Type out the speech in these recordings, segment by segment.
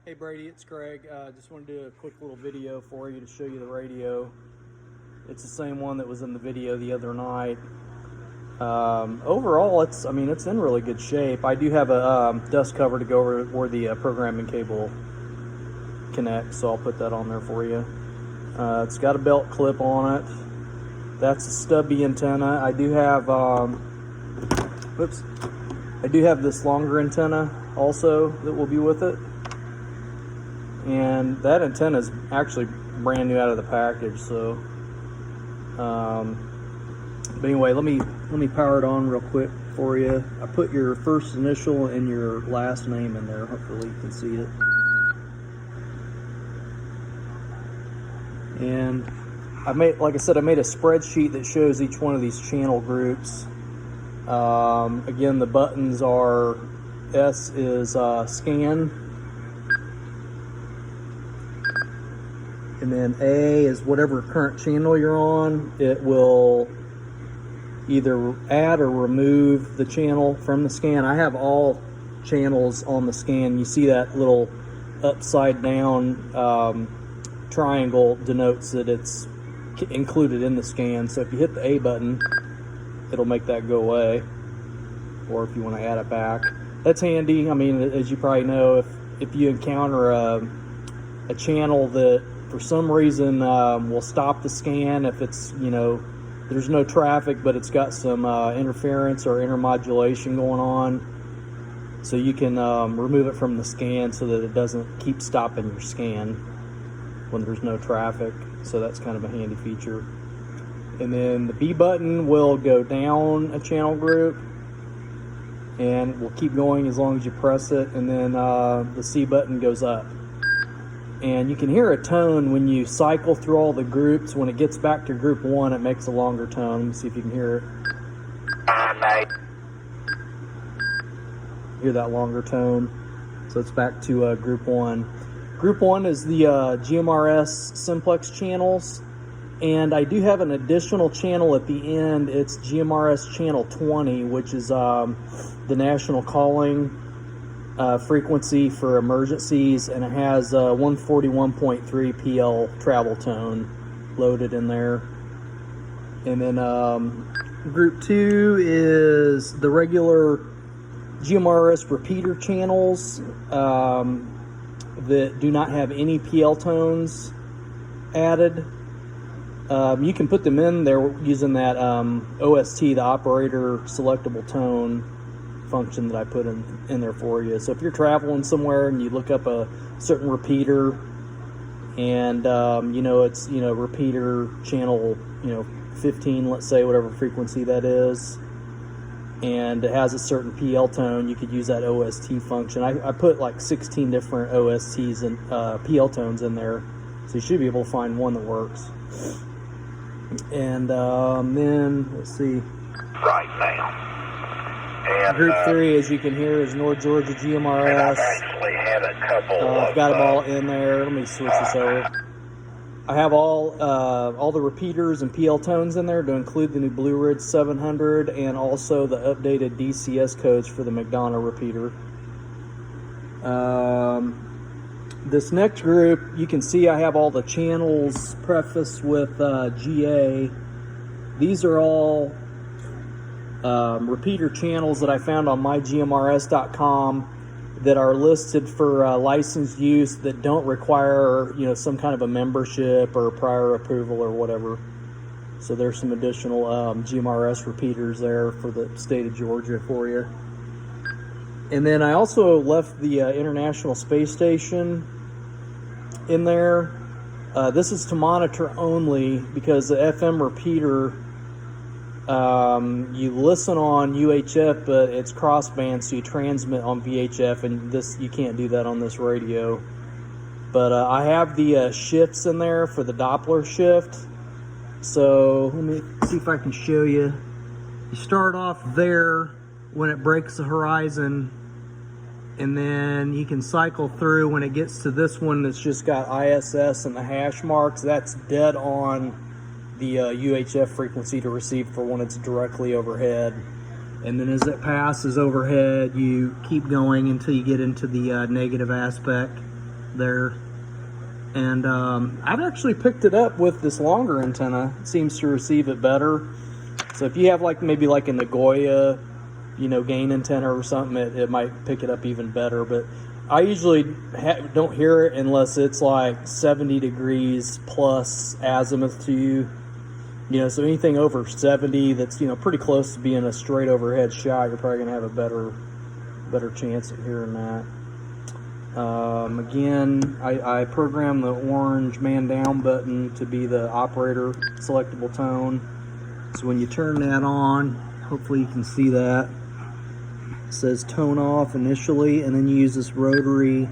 Hey Brady, it's Greg. Just want to do a quick little video for you to show you the radio. It's the same one that was in the video the other night. Overall, it's in really good shape. I do have a dust cover to go over where the programming cable connects, so I'll put that on there for you. It's got a belt clip on it. That's a stubby antenna. I do have this longer antenna also that will be with it. And that antenna is actually brand new out of the package. So, but anyway, let me power it on real quick for you. I put your first initial and your last name in there. Hopefully you can see it. And like I said, I made a spreadsheet that shows each one of these channel groups. Again, the buttons are S is scan. And then A is whatever current channel you're on. It will either add or remove the channel from the scan. I have all channels on the scan. You see that little upside down triangle denotes that it's included in the scan. So if you hit the A button, it'll make that go away. Or if you want to add it back, that's handy. I mean, as you probably know, if you encounter a channel that for some reason will stop the scan, if it's, there's no traffic but it's got some interference or intermodulation going on, so you can remove it from the scan so that it doesn't keep stopping your scan when there's no traffic. So that's kind of a handy feature. And then the B button will go down a channel group and will keep going as long as you press it. And then the C button goes up. And you can hear a tone when you cycle through all the groups. When it gets back to group 1, it makes a longer tone. Let me see if you can hear it. Hear that longer tone. So it's back to group 1. Group 1 is the GMRS simplex channels. And I do have an additional channel at the end. It's GMRS channel 20, which is the national calling frequency for emergencies, and it has 141.3 PL travel tone loaded in there. And then group 2 is the regular GMRS repeater channels that do not have any PL tones added. You can put them in there using that OST, the operator selectable tone function that I put in there for you. So if you're traveling somewhere and you look up a certain repeater and it's repeater channel 15, let's say, whatever frequency that is, and it has a certain PL tone, you could use that OST function. I put like 16 different OSTs and PL tones in there, so you should be able to find one that works. And then let's see, right now. And, group 3, as you can hear, is North Georgia GMRS. And I've actually had a couple I've got them all in there. Let me switch this over. I have all the repeaters and PL tones in there to include the new Blue Ridge 700 and also the updated DCS codes for the McDonough repeater. This next group, you can see I have all the channels prefaced with GA. These are all repeater channels that I found on mygmrs.com that are listed for licensed use that don't require some kind of a membership or prior approval or whatever. So there's some additional GMRS repeaters there for the state of Georgia for you. And then I also left the International Space Station in there. This is to monitor only, because the FM repeater, you listen on UHF, but it's crossband, so you transmit on VHF, and you can't do that on this radio. But I have the shifts in there for the Doppler shift. So let me see if I can show you. You start off there when it breaks the horizon, and then you can cycle through when it gets to this one that's just got ISS and the hash marks. That's dead on the UHF frequency to receive for when it's directly overhead. And then as it passes overhead, you keep going until you get into the negative aspect. there. And I've actually picked it up with this longer antenna. It seems to receive it better. So if you have like maybe like a Nagoya, you know, gain antenna or something, it might pick it up even better. But I usually don't hear it unless it's like 70 degrees plus azimuth to you. You know, so anything over 70 that's, you know, pretty close to being a straight overhead shot, you're probably going to have a better chance of hearing that. Again, I programmed the orange man down button to be the operator selectable tone. So when you turn that on, hopefully you can see that. It says tone off initially, and then you use this rotary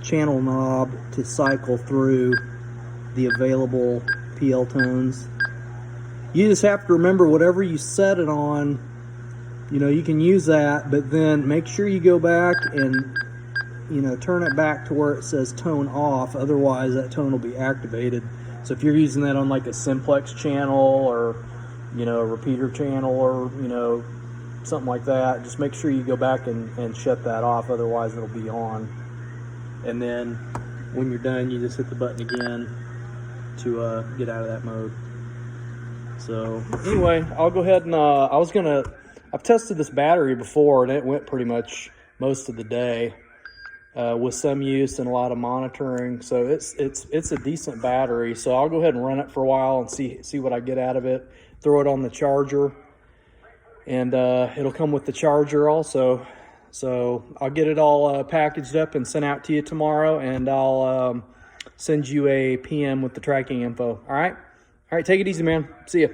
channel knob to cycle through the available PL tones. You just have to remember whatever you set it on, you know, you can use that, but then make sure you go back and, you know, turn it back to where it says tone off. Otherwise that tone will be activated. So if you're using that on like a simplex channel or, you know, a repeater channel or, you know, something like that, just make sure you go back and shut that off. Otherwise it'll be on. And then when you're done, you just hit the button again to get out of that mode. So anyway, I'll go ahead and I've tested this battery before and it went pretty much most of the day with some use and a lot of monitoring. So it's a decent battery. So I'll go ahead and run it for a while and see what I get out of it. Throw it on the charger, and it'll come with the charger also. So I'll get it all packaged up and sent out to you tomorrow, and I'll send you a PM with the tracking info. All right, take it easy, man. See ya.